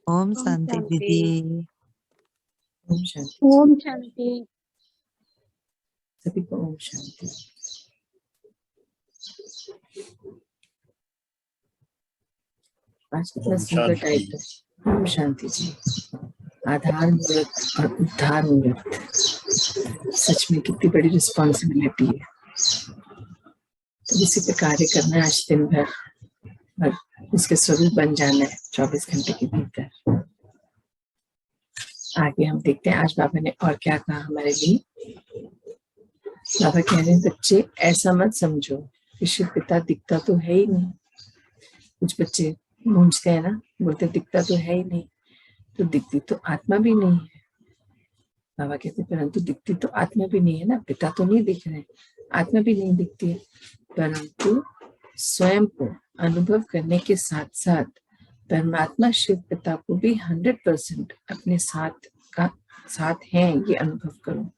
ओम ओम शांति शांति। दीदी। ओम शांति। ओम शांति। सभी को ओम शांति। आज कितना सुंदर टाइटल, ओम शांति जी। आधार मूर्त और उद्धार मूर्त, सच में कितनी बड़ी रिस्पॉन्सिबिलिटी है। तो इसी पे कार्य करना है आज दिन भर और उसके स्वरूप बन जाना है 24 घंटे के भीतर। आगे हम देखते हैं आज बाबा ने और क्या कहा हमारे लिए। बाबा कह रहे हैं बच्चे ऐसा मत समझो कि शिव पिता दिखता तो है ही नहीं। कुछ बच्चे गूंजते हैं ना, बोलते दिखता तो है ही नहीं, तो दिखती तो आत्मा भी नहीं है। बाबा कहते परंतु दिखती तो आत्मा भी नहीं है ना, पिता तो नहीं दिख रहे, आत्मा भी नहीं दिखती है, परंतु स्वयं को अनुभव करने के साथ साथ परमात्मा शिव पिता को भी 100% अपने साथ है, ये अनुभव करो,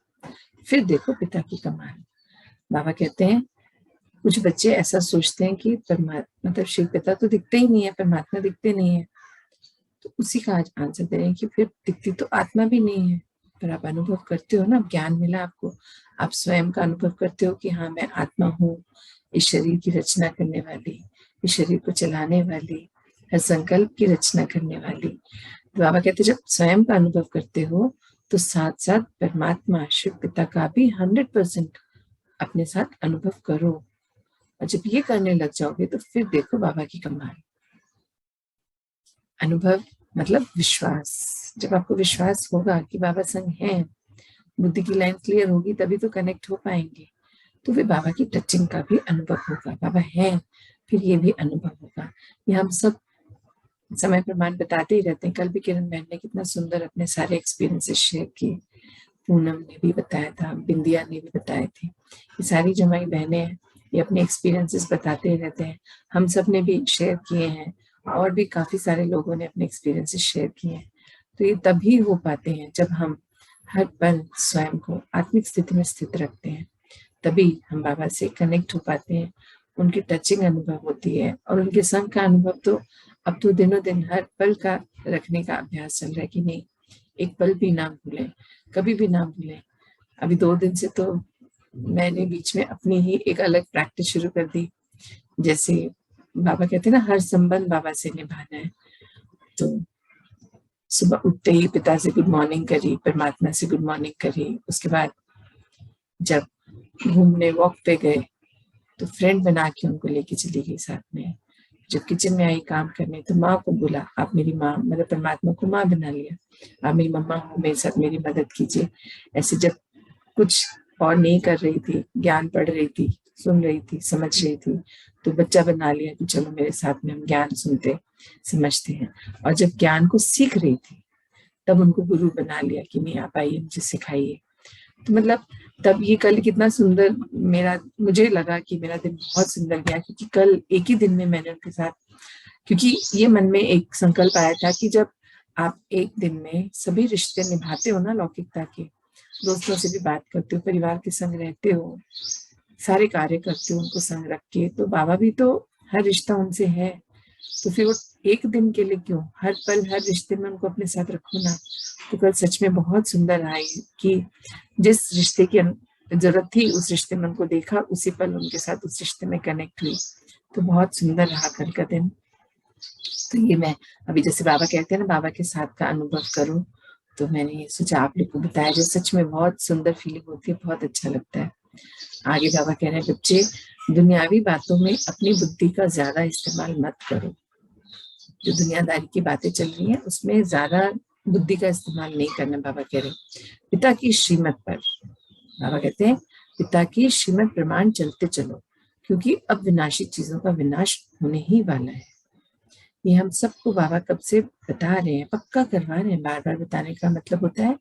फिर देखो पिता की कमाल। बाबा कहते हैं कुछ बच्चे ऐसा सोचते हैं कि परमात्मा मतलब शिव पिता तो दिखते ही नहीं है, परमात्मा दिखते नहीं है, तो उसी का आज आंसर दे रहे हैं कि फिर दिखती तो आत्मा भी नहीं है, पर आप अनुभव करते हो ना, ज्ञान मिला आपको, आप स्वयं का अनुभव करते हो कि हाँ मैं आत्मा हूँ, इस शरीर की रचना करने वाली, इस शरीर को चलाने वाली, हर संकल्प की रचना करने वाली। तो बाबा कहते जब स्वयं का अनुभव करते हो तो साथ साथ परमात्मा शिव पिता का भी 100% अपने साथ अनुभव करो, और जब ये करने लग जाओगे तो फिर देखो बाबा की कमाल। अनुभव मतलब विश्वास, जब आपको विश्वास होगा कि बाबा संग हैं, बुद्धि की लाइन क्लियर होगी, तभी तो कनेक्ट हो पाएंगे, तो फिर बाबा की टचिंग का भी अनुभव होगा, बाबा हैं फिर ये भी अनुभव होगा। ये हम सब समय प्रमाण बताते ही रहते हैं। कल भी किरण बहन ने कितना सुंदर अपने सारे एक्सपीरियंसेस शेयर किए, पूनम ने भी बताया था, बिंदिया ने भी बताए थे, ये सारी जमाई बहनें हैं, ये अपने एक्सपीरियंसेस बताते ही रहते हैं, हम सब ने भी शेयर किए हैं, और भी काफी सारे लोगों ने अपने एक्सपीरियंसेस शेयर किए हैं। तो ये तभी हो पाते हैं जब हम हर पल स्वयं को आत्मिक स्थिति में स्थित रखते हैं, तभी हम बाबा से कनेक्ट हो पाते हैं, उनकी टचिंग अनुभव होती है, और उनके संग का अनुभव तो अब तो दिनों दिन हर पल का रखने का अभ्यास चल रहा है कि नहीं, एक पल भी ना भूलें, कभी भी ना भूलें। अभी 2 दिन से तो मैंने बीच में अपनी ही एक अलग प्रैक्टिस शुरू कर दी, जैसे बाबा कहते हैं ना हर संबंध बाबा से निभाना है, तो सुबह उठते ही पिता से गुड मॉर्निंग करी, परमात्मा से गुड मॉर्निंग करी, उसके बाद जब घूमने वॉक पे गए तो फ्रेंड बना के उनको लेके चली गई साथ में, जब किचन में आई काम करने तो माँ को बोला आप मेरी माँ, मतलब परमात्मा को माँ बना लिया, आप मेरी मम्मा हो, मेरे साथ मेरी मदद कीजिए। ऐसे जब कुछ और नहीं कर रही थी, ज्ञान पढ़ रही थी, सुन रही थी, समझ रही थी, तो बच्चा बना लिया कि चलो मेरे साथ में हम ज्ञान सुनते समझते हैं। और जब ज्ञान को सीख रही थी तब उनको गुरु बना लिया कि नहीं आप आइए मुझे सिखाइए। तो मतलब तब ये कल कितना सुंदर मुझे लगा कि मेरा दिन बहुत सुंदर गया, क्योंकि कल एक ही दिन में मैंने उनके साथ, क्योंकि ये मन में एक संकल्प आया था कि जब आप एक दिन में सभी रिश्ते निभाते हो ना, लौकिकता के, दोस्तों से भी बात करते हो, परिवार के संग रहते हो, सारे कार्य करते हो उनको संग रख के, तो बाबा भी तो हर रिश्ता उनसे है, तो फिर वो एक दिन के लिए क्यों, हर पल हर रिश्ते में उनको अपने साथ रखो ना। तो कल सच में बहुत सुंदर आई कि जिस रिश्ते की जरूरत थी उस रिश्ते में उनको देखा, उसी पल उनके साथ उस रिश्ते में कनेक्ट हुई, तो बहुत सुंदर रहा कल का दिन। तो ये मैं अभी जैसे बाबा कहते हैं ना बाबा के साथ का अनुभव करूं, तो मैंने ये सोचा आप लोग को बताया, जो सच में बहुत सुंदर फीलिंग होती है, बहुत अच्छा लगता है। आगे बाबा कह रहे हैं बच्चे दुनियावी बातों में अपनी बुद्धि का ज्यादा इस्तेमाल मत करो, जो दुनियादारी की बातें चल रही हैं उसमें ज्यादा बुद्धि का इस्तेमाल नहीं करना। बाबा कह रहे पिता की श्रीमत पर, बाबा कहते हैं पिता की श्रीमत प्रमाण चलते चलो, क्योंकि अब विनाशी चीजों का विनाश होने ही वाला है। ये हम सबको बाबा कब से बता रहे हैं, पक्का करवा रहे हैं। बार बार बताने का मतलब होता है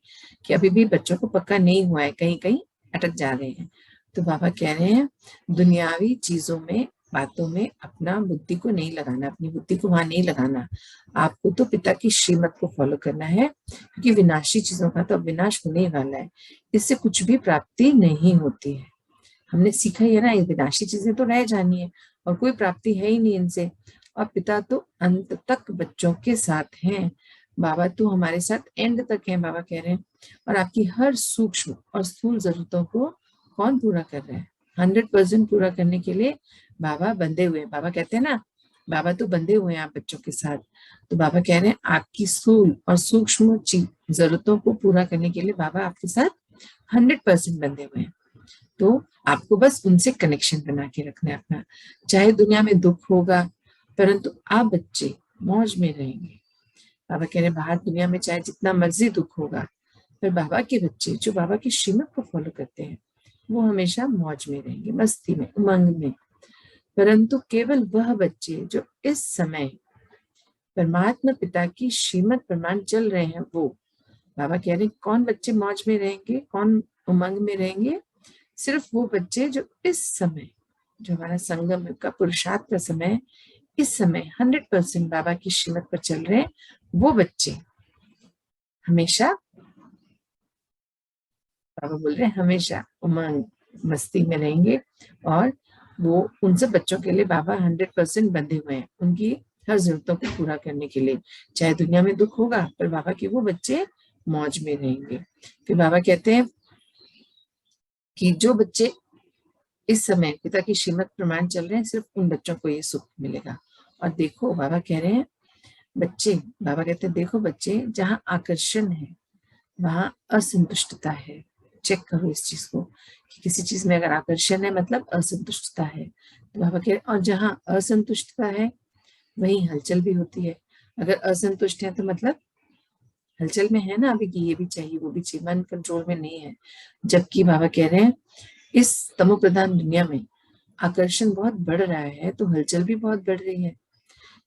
कि अभी भी बच्चों को पक्का नहीं हुआ है, कहीं कहीं अटक जा रहे हैं। तो बाबा कह रहे हैं दुनियावी चीजों में बातों में अपना बुद्धि को नहीं लगाना, अपनी बुद्धि को वहां नहीं लगाना, आपको तो पिता की श्रीमत को फॉलो करना है, क्योंकि विनाशी चीजों का तो अब विनाश होने वाला है, इससे कुछ भी प्राप्ति नहीं होती है। हमने सीखा ही है ना, ये विनाशी चीजें तो रह जानी है और कोई प्राप्ति है ही नहीं इनसे, और पिता तो अंत तक बच्चों के साथ हैं, बाबा तो हमारे साथ एंड तक है, बाबा कह रहे हैं। और आपकी हर सूक्ष्म और स्थूल जरूरतों को कौन पूरा कर रहा है? 100% पूरा करने के लिए बाबा बंधे हुए हैं। बाबा कहते हैं ना, बाबा तो बंधे हुए हैं आप बच्चों के साथ। तो बाबा कह रहे हैं आपकी स्थूल और सूक्ष्म जरूरतों को पूरा करने के लिए बाबा आपके साथ 100% बंधे हुए हैं। तो आपको बस उनसे कनेक्शन बना के रखना है अपना। चाहे दुनिया में दुख होगा, परंतु आप बच्चे मौज में रहेंगे। बाबा कह रहे बाहर दुनिया में चाहे जितना मर्जी दुख होगा, पर बाबा के बच्चे जो बाबा की श्रीमत को फॉलो करते हैं वो हमेशा मौज में रहेंगे, मस्ती में, उमंग में। परंतु केवल वह बच्चे जो इस समय परमात्मा पिता की श्रीमत प्रमाण चल रहे हैं, वो बाबा कह रहे हैं कौन बच्चे मौज में रहेंगे, कौन उमंग में रहेंगे? सिर्फ वो बच्चे जो इस समय, जो हमारा संगम का पुरुषार्थ का समय, इस समय 100% बाबा की श्रीमत पर चल रहे हैं, वो बच्चे हमेशा, बाबा बोल रहे हैं हमेशा उमंग मस्ती में रहेंगे। और वो उन सब बच्चों के लिए बाबा 100% बंधे हुए हैं, उनकी हर जरूरतों को पूरा करने के लिए। चाहे दुनिया में दुख होगा, पर बाबा के वो बच्चे मौज में रहेंगे। फिर बाबा कहते हैं कि जो बच्चे इस समय पिता की श्रीमत प्रमाण चल रहे हैं, सिर्फ उन बच्चों को ये सुख मिलेगा। और देखो बाबा कह रहे हैं बच्चे, बाबा कहते हैं देखो बच्चे, जहां आकर्षण है वहां असंतुष्टता है। चेक करो इस चीज को कि किसी चीज में अगर आकर्षण है मतलब असंतुष्टता है। तो बाबा कह रहे हैं और जहां असंतुष्टता है वहीं हलचल भी होती है। अगर असंतुष्ट है तो मतलब हलचल में है ना, अभी कि ये भी चाहिए वो भी चाहिए, मन कंट्रोल में नहीं है। जबकि बाबा कह रहे हैं इस तमो प्रधान दुनिया में आकर्षण बहुत बढ़ रहा है, तो हलचल भी बहुत बढ़ रही है।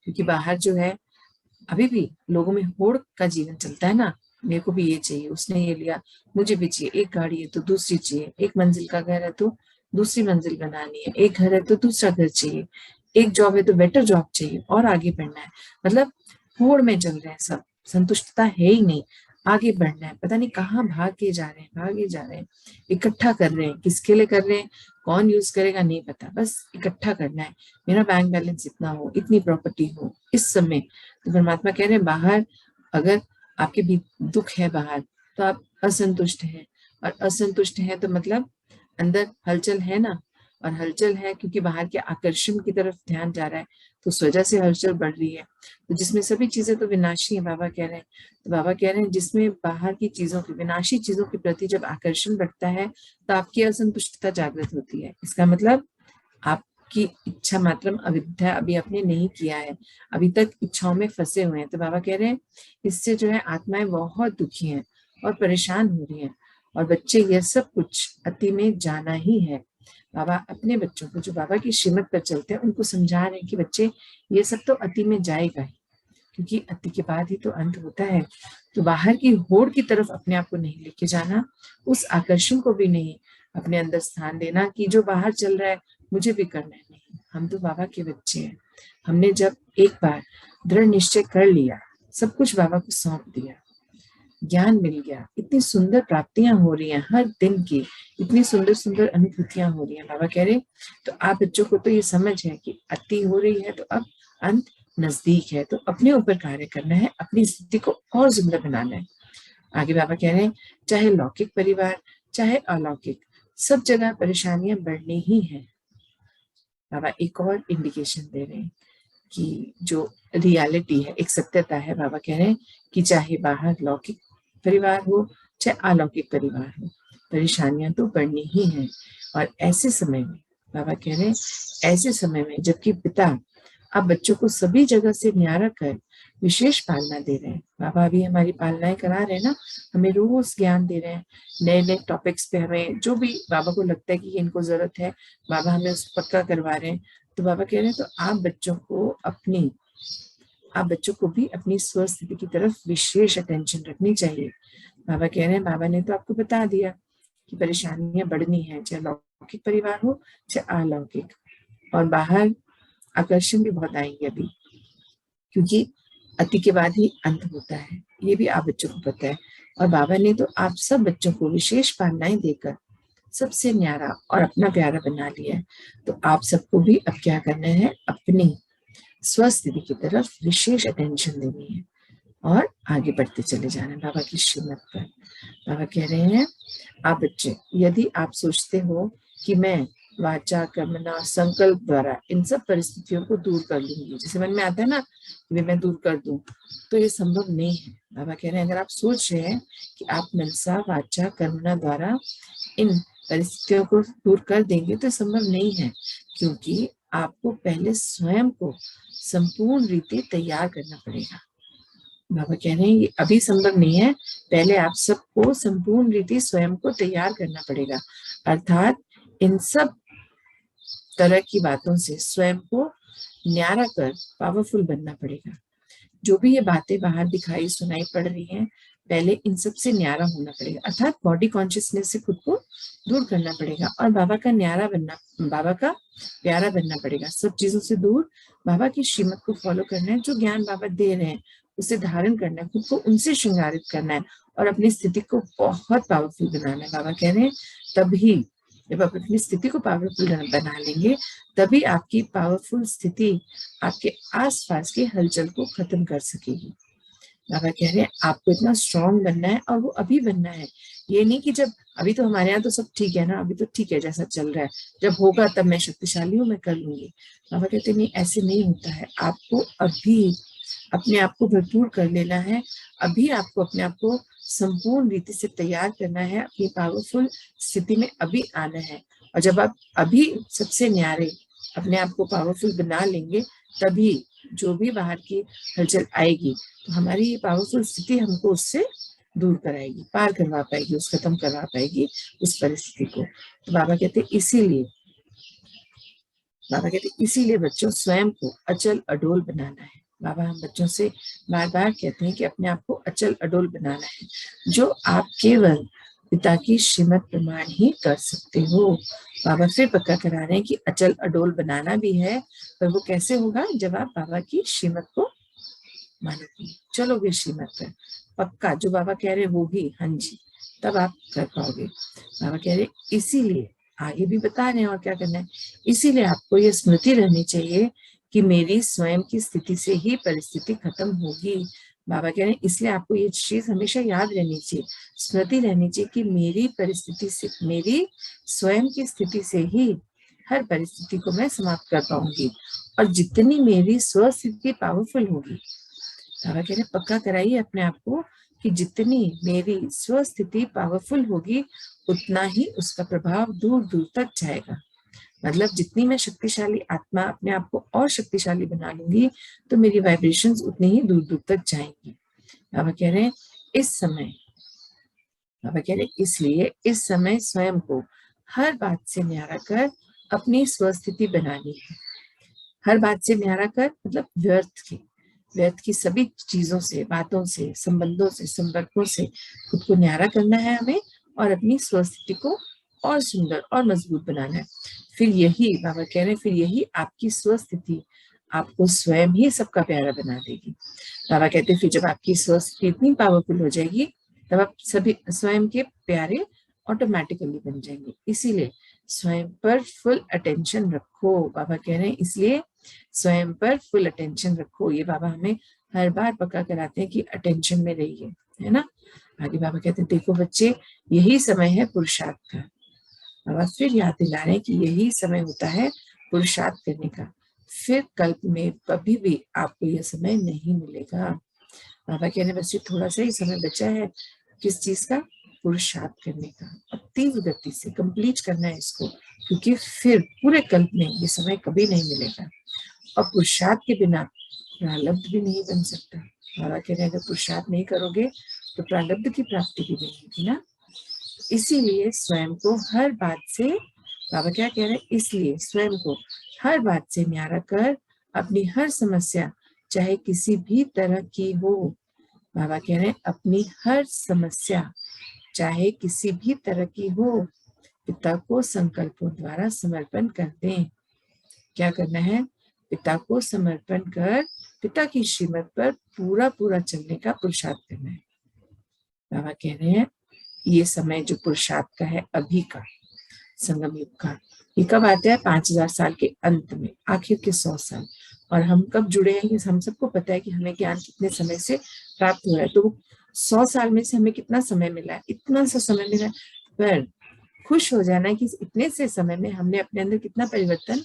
क्योंकि बाहर जो है अभी भी लोगों में होड़ का जीवन चलता है ना, मेरे को भी ये चाहिए, उसने ये लिया, मुझे भी चाहिए, एक गाड़ी है तो दूसरी चाहिए, एक मंजिल का घर है तो दूसरी मंजिल बनानी है, एक घर है तो दूसरा घर चाहिए, एक जॉब है तो बेटर जॉब चाहिए और आगे बढ़ना है। मतलब होड़ में चल रहे हैं सब, संतुष्टता है ही नहीं, आगे बढ़ना है, पता नहीं कहाँ भागे जा रहे हैं, भागे जा रहे हैं, इकट्ठा कर रहे हैं, किसके लिए कर रहे हैं, कौन यूज करेगा नहीं पता, बस इकट्ठा करना है, मेरा बैंक बैलेंस इतना हो, इतनी प्रॉपर्टी हो इस समय। तो परमात्मा कह रहे हैं बाहर अगर आपके भी दुख है बाहर, तो आप असंतुष्ट हैं, और असंतुष्ट हैं तो मतलब अंदर हलचल है ना, और हलचल है क्योंकि बाहर के आकर्षण की तरफ ध्यान जा रहा है, तो उस वजह से हलचल बढ़ रही है। तो जिसमें सभी चीजें तो विनाशी है, बाबा कह रहे हैं। तो बाबा कह रहे हैं जिसमें बाहर की चीजों की, विनाशी चीजों के प्रति जब आकर्षण बढ़ता है तो आपकी असंतुष्टता जागृत होती है। इसका मतलब आपकी इच्छा मात्रम अविद्या अभी आपने नहीं किया है, अभी तक इच्छाओं में फंसे हुए हैं। तो बाबा कह रहे हैं इससे जो है आत्माएं बहुत दुखी हैं और परेशान हो रही हैं, और बच्चे यह सब कुछ अति में जाना ही है। बाबा अपने बच्चों को जो बाबा की श्रीमत पर चलते हैं उनको समझा रहे हैं कि बच्चे ये सब तो अति में जाएगा ही, क्योंकि अति के बाद ही तो अंत होता है। तो बाहर की होड़ की तरफ अपने आप को नहीं लेके जाना, उस आकर्षण को भी नहीं अपने अंदर स्थान देना कि जो बाहर चल रहा है मुझे भी करना है। नहीं, हम तो बाबा के बच्चे हैं। हमने जब एक बार दृढ़ निश्चय कर लिया, सब कुछ बाबा को सौंप दिया, ज्ञान मिल गया, इतनी सुंदर प्राप्तियां हो रही हैं हर दिन की, इतनी सुंदर सुंदर अनुभूतियां हो रही हैं। बाबा कह रहे तो आप बच्चों को तो ये समझ है कि अति हो रही है तो अब अंत नजदीक है, तो अपने ऊपर कार्य करना है, अपनी स्थिति को और सुंदर बनाना है। आगे बाबा कह रहे हैं चाहे लौकिक परिवार चाहे अलौकिक, सब जगह परेशानियां बढ़नी ही है। बाबा एक और इंडिकेशन दे रहे हैं कि जो रियलिटी है, एक सत्यता है। बाबा कह रहे हैं कि चाहे बाहर लौकिक परिवार हो चाहे अलौकिक परिवार हो, परेशानियां तो बढ़नी ही है। और ऐसे समय में बाबा कह रहे हैं, ऐसे समय में जबकि पिता अब बच्चों को सभी जगह से न्यारा कर विशेष पालना दे रहे हैं, बाबा अभी हमारी पालनाएं करा रहे हैं ना, हमें रोज ज्ञान दे रहे हैं, नए नए टॉपिक्स पे हमें जो भी बाबा को लगता है कि इनको जरूरत है, बाबा हमें उस पक्का करवा रहे हैं। तो बाबा कह रहे हैं तो आप बच्चों को भी अपनी स्वस्थिति की तरफ विशेष अटेंशन रखनी चाहिए। बाबा कह रहे हैं बाबा ने तो आपको बता दिया कि परेशानियां बढ़नी है, चाहे लौकिक परिवार हो चाहे अलौकिक, और बाहर आकर्षण भी बहुत आएंगे अभी, क्योंकि अति के बाद ही अंत होता है, ये भी आप बच्चों को पता है। और बाबा ने तो आप सब बच्चों को विशेष पालनाएं देकर सबसे न्यारा और अपना प्यारा बना लिया है। तो आप सबको भी अब क्या करना है, अपनी स्वस्थिति की तरफ विशेष अटेंशन देनी है। और आगे बढ़ते चले जाना है बाबा की श्रीमत पर। बाबा कह रहे हैं, आप बच्चे, यदि आप सोचते हो कि मैं वाचा, कर्मणा, संकल्प द्वारा इन सब परिस्थितियों को दूर कर लूंगी, जैसे मन में आता है ना कि मैं दूर कर दूं, तो ये संभव नहीं है। बाबा कह रहे हैं, अगर आप सोच रहे हैं कि आप मनसा, वाचा, कर्मणा द्वारा इन परिस्थितियों को दूर कर देंगे, तो संभव नहीं है, क्योंकि आपको पहले स्वयं को संपूर्ण रीति तैयार करना पड़ेगा। बाबा कह रहे हैं ये अभी संभव नहीं है, पहले आप सबको संपूर्ण रीति स्वयं को तैयार करना पड़ेगा, अर्थात इन सब तरह की बातों से स्वयं को न्यारा कर पावरफुल बनना पड़ेगा। जो भी ये बातें बाहर दिखाई सुनाई पड़ रही हैं, पहले इन सब से न्यारा होना पड़ेगा, अर्थात बॉडी कॉन्शियसनेस से खुद को दूर करना पड़ेगा और बाबा का न्यारा बनना, बाबा का प्यारा बनना पड़ेगा। सब चीजों से दूर बाबा की श्रीमत को फॉलो करना है, जो ज्ञान बाबा दे रहे हैं उसे धारण करना है, खुद को उनसे श्रृंगारित करना है और अपनी स्थिति को बहुत पावरफुल बनाना है। बाबा कह रहे हैं तभी जब आप अपनी स्थिति को पावरफुल बना लेंगे, तभी आपकी पावरफुल स्थिति आपके आसपास की हलचल को खत्म कर सकेगी। बाबा कह रहे हैं आपको इतना स्ट्रांग बनना है, और वो अभी बनना है। ये नहीं कि जब, अभी तो हमारे यहाँ तो सब ठीक है ना, अभी तो ठीक है जैसा चल रहा है, जब होगा तब मैं शक्तिशाली हूँ, मैं कर लूंगी। बाबा कहते नहीं, ऐसे नहीं होता है। आपको अभी अपने आप को भरपूर कर लेना है, अभी आपको अपने आप को संपूर्ण रीति से तैयार करना है, अपनी पावरफुल स्थिति में अभी आना है। और जब आप अभी सबसे न्यारे अपने आप को पावरफुल बना लेंगे, तभी जो भी बाहर की हलचल आएगी तो हमारी ये पावरफुल स्थिति हमको उससे दूर कराएगी, पार करवा पाएगी, उस खत्म करवा पाएगी उस परिस्थिति को। तो बाबा कहते इसीलिए बच्चों स्वयं को अचल अडोल बनाना है। बाबा हम बच्चों से बार बार कहते हैं कि अपने आप को अचल अडोल बनाना है, जो आप केवल पिता की श्रीमत प्रमाण ही कर सकते हो। बाबा फिर पक्का करा रहे हैं कि अचल अडोल बनाना भी है, पर वो कैसे होगा, जब आप बाबा की श्रीमत को मानोगे, चलोगे श्रीमत पर पक्का, जो बाबा कह रहे वो भी, हाँ जी, तब आप कर पाओगे। बाबा कह रहे इसीलिए आगे भी बता रहे हैं और क्या करना है, इसीलिए आपको ये स्मृति रहनी चाहिए कि मेरी स्वयं की स्थिति से ही परिस्थिति खत्म होगी। बाबा कह रहे हैं इसलिए आपको ये चीज हमेशा याद रहनी चाहिए, स्मृति रहनी चाहिए कि मेरी परिस्थिति से, मेरी स्वयं की स्थिति से ही हर परिस्थिति को मैं समाप्त कर पाऊंगी, और जितनी मेरी स्वस्थिति पावरफुल होगी, बाबा कह रहे पक्का कराइए अपने आप को कि जितनी मेरी स्वस्थिति पावरफुल होगी, उतना ही उसका प्रभाव दूर दूर तक जाएगा। मतलब जितनी मैं शक्तिशाली आत्मा अपने आप को और शक्तिशाली बना लूंगी, तो मेरी वाइब्रेशंस उतनी ही दूर दूर तक जाएंगी। बाबा कह रहे हैं इसलिए इस समय स्वयं को हर बात से न्यारा कर अपनी स्वस्थिति बनानी है। हर बात से न्यारा कर मतलब व्यर्थ की सभी चीजों से, बातों से, संबंधों से, संपर्कों से खुद को न्यारा करना है हमें, और अपनी स्वस्थिति को और सुंदर और मजबूत बनाना है। फिर यही बाबा कह रहे हैं, फिर यही आपकी स्वस्थिति आपको स्वयं ही सबका प्यारा बना देगी। बाबा कहते हैं फिर जब आपकी स्वस्थिति इतनी पावरफुल हो जाएगी, तब आप सभी स्वयं के प्यारे ऑटोमेटिकली बन जाएंगे। इसीलिए स्वयं पर फुल अटेंशन रखो। बाबा कह रहे हैं इसलिए स्वयं पर फुल अटेंशन रखो। ये बाबा हमें हर बार पक्का कराते हैं कि अटेंशन में रहिए, है ना। आगे बाबा कहते हैं देखो बच्चे, यही समय है पुरुषार्थ का। बाबा फिर याद दिला रहे हैं कि यही समय होता है पुरुषार्थ करने का, फिर कल्प में कभी भी आपको यह समय नहीं मिलेगा। बाबा कह रहे बस ये थोड़ा सा ही समय बचा है, किस चीज का, पुरुषार्थ करने का। अब तीव्र गति से कंप्लीट करना है इसको, क्योंकि फिर पूरे कल्प में ये समय कभी नहीं मिलेगा, और पुरुषार्थ के बिना प्रारब्ध भी नहीं बन सकता। बाबा कह रहे हैं अगर पुरुषार्थ नहीं करोगे तो प्रारब्ध की प्राप्ति भी नहीं होगी ना। इसीलिए स्वयं को हर बात से, बाबा क्या कह रहे हैं, इसलिए स्वयं को हर बात से न्यारा कर अपनी हर समस्या चाहे किसी भी तरह की हो, बाबा कह रहे हैं अपनी हर समस्या चाहे किसी भी तरह की हो, पिता को संकल्पों द्वारा समर्पण कर दें। क्या करना है, पिता को समर्पण कर पिता की श्रीमत पर पूरा पूरा चलने का पुरुषार्थ करना है। बाबा कह रहे हैं ये समय जो पुरुषार्थ का है अभी का, संगम युग का, ये कब आता है, 5000 साल के अंत में, आखिर के 100 साल, और हम कब जुड़े हैं ये हम सबको पता है कि हमें ज्ञान कितने समय से प्राप्त हो रहा है। तो 100 साल में से हमें कितना समय मिला है, इतना सा समय मिला है, पर खुश हो जाना है कि इतने से समय में हमने अपने अंदर कितना परिवर्तन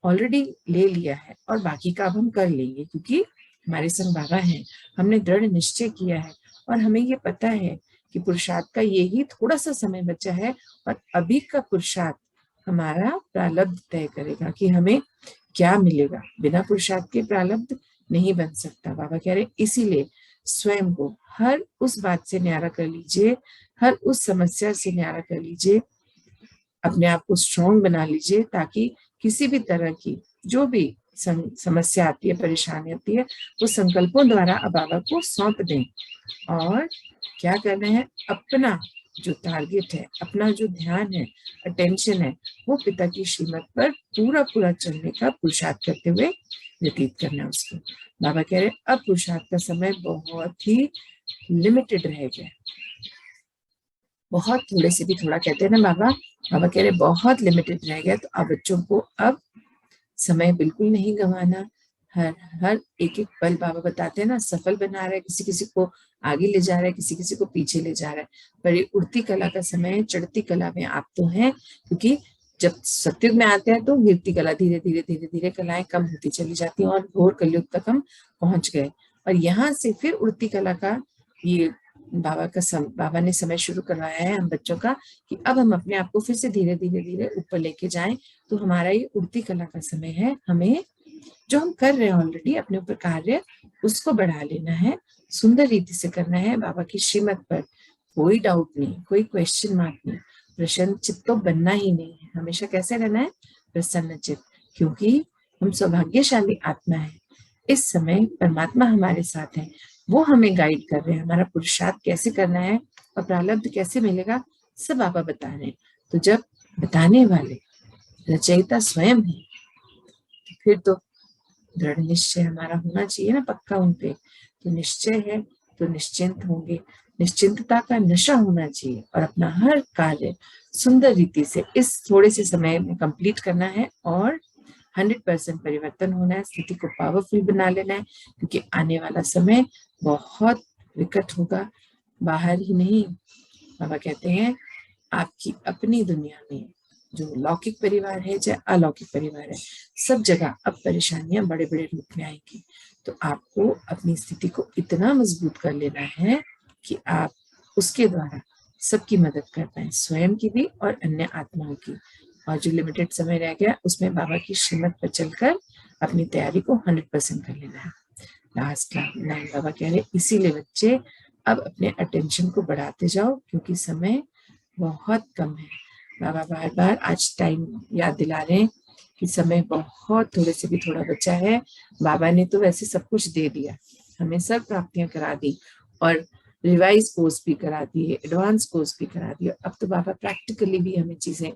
ऑलरेडी ले लिया है और बाकी का अब हम कर लेंगे, क्योंकि हमारे संग बाबा हैं, हमने दृढ़ निश्चय किया है और हमें ये पता है कि पुरुषार्थ का यही थोड़ा सा समय बचा है और अभी का पुरुषार्थ हमारा प्रारब्ध तय करेगा कि हमें क्या मिलेगा। बिना पुरुषार्थ के प्रारब्ध नहीं बन सकता। बाबा कह रहे इसीलिए स्वयं को हर उस बात से न्यारा कर लीजिए, हर उस समस्या से न्यारा कर लीजिए, अपने आप को स्ट्रॉन्ग बना लीजिए, ताकि किसी भी तरह की जो भी समस्या आती है, परेशानी आती है, वो संकल्पों द्वारा अब बाबा को सौंप दें और क्या करना है, अपना जो टारगेट है, अपना जो ध्यान है, अटेंशन है, वो पिता की श्रीमत पर पूरा पूरा चलने का पुरुषार्थ करते हुए व्यतीत करना है उसको। बाबा कह रहे अब पुरुषार्थ का समय बहुत ही लिमिटेड रह गया, बहुत थोड़े से भी थोड़ा कहते हैं ना बाबा, बाबा कह रहे बहुत लिमिटेड रह गया। तो अब बच्चों को अब समय बिल्कुल नहीं गंवाना, हर एक एक पल बाबा बताते हैं ना सफल बना रहा है, किसी किसी को आगे ले जा रहा है, किसी किसी को पीछे ले जा रहा है। पर ये उड़ती कला का समय है, चढ़ती कला में आप तो हैं, क्योंकि जब सतयुग में आते हैं तो गिरती कला धीरे धीरे धीरे धीरे कलाएं कम होती चली जाती हैं और घोर कलयुग तक हम पहुंच गए। और यहाँ से फिर उड़ती कला का ये बाबा ने समय शुरू करवाया है हम बच्चों का, कि अब हम अपने आप को फिर से धीरे धीरे धीरे ऊपर लेके जाएं। तो हमारा ये उड़ती कला का समय है, हमें जो हम कर रहे हैं ऑलरेडी अपने ऊपर कार्य, उसको बढ़ा लेना है, सुंदर रीति से करना है, बाबा की श्रीमत पर कोई डाउट नहीं, कोई क्वेश्चन मार्क नहीं, प्रसन्न चित्त तो बनना ही नहीं है, हमेशा कैसे रहना है, प्रसन्न चित्त, क्योंकि हम सौभाग्यशाली आत्मा है। इस समय परमात्मा हमारे साथ है, वो हमें गाइड कर रहे हैं, हमारा पुरुषार्थ कैसे करना है और प्रारब्ध कैसे मिलेगा सब बाबा बता रहे हैं। तो जब बताने वाले रचयिता स्वयं है, फिर तो दृढ़ निश्चय हमारा होना चाहिए ना पक्का उनपे। तो निश्चय है तो निश्चिंत होंगे, निश्चिंतता का नशा होना चाहिए और अपना हर कार्य सुंदर रीति से इस थोड़े से समय में कंप्लीट करना है और 100% परिवर्तन होना है, स्थिति को पावरफुल बना लेना है, क्योंकि आने वाला समय बहुत विकट होगा। बाहर ही नहीं, बाबा कहते हैं आपकी अपनी दुनिया में जो लौकिक परिवार है चाहे अलौकिक परिवार है, सब जगह अब परेशानियां बड़े बड़े रूप में आएंगी। तो आपको अपनी स्थिति को इतना मजबूत कर लेना है कि आप उसके द्वारा सबकी मदद कर पाए, स्वयं की भी और अन्य आत्माओं की। और जो लिमिटेड समय रह गया उसमें बाबा की श्रीमत पर चलकर अपनी तैयारी को 100% कर लेना है। लास्ट लाइन बाबा कह रहे इसीलिए बच्चे अब अपने अटेंशन को बढ़ाते जाओ, क्योंकि समय बहुत कम है। बाबा बार बार आज टाइम याद दिला रहे हैं कि समय बहुत थोड़े से भी थोड़ा बचा है। बाबा ने तो वैसे सब कुछ दे दिया, हमें सब प्राप्तियां करा दी और रिवाइज कोर्स भी करा दिए, एडवांस कोर्स भी करा दिए। अब तो बाबा प्रैक्टिकली भी हमें चीजें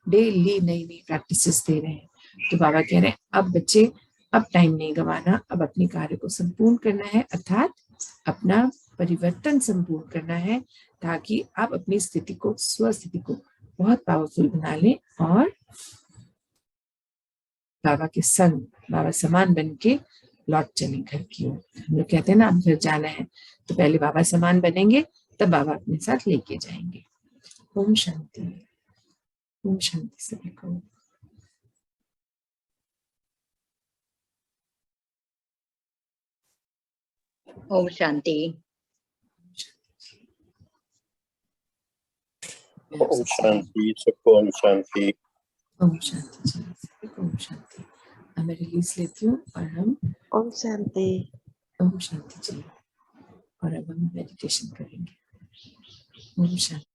डेली नई नई प्रैक्टिसेस दे रहे हैं। तो बाबा कह रहे हैं अब बच्चे अब टाइम नहीं गंवाना, अब अपने कार्य को संपूर्ण करना है, अर्थात अपना परिवर्तन संपूर्ण करना है, ताकि आप अपनी स्थिति को, स्वस्थिति को बहुत पावरफुल बना लें और बाबा के संग, बाबा समान बन के लौट चले घर की ओर। हम लोग कहते हैं ना, अब घर जाना है तो पहले बाबा समान बनेंगे, तब बाबा अपने साथ लेके जाएंगे। ओम शांति, ओम शांति सभी को। ओम शांति। ओम शांति सबको, ओम शांति। ओम शांति जी, ओम शांति। अब मैं रिलीज लेती हूँ और हम ओम शांति। ओम शांति जी, और अब हम मेडिटेशन करेंगे। ओम शांति।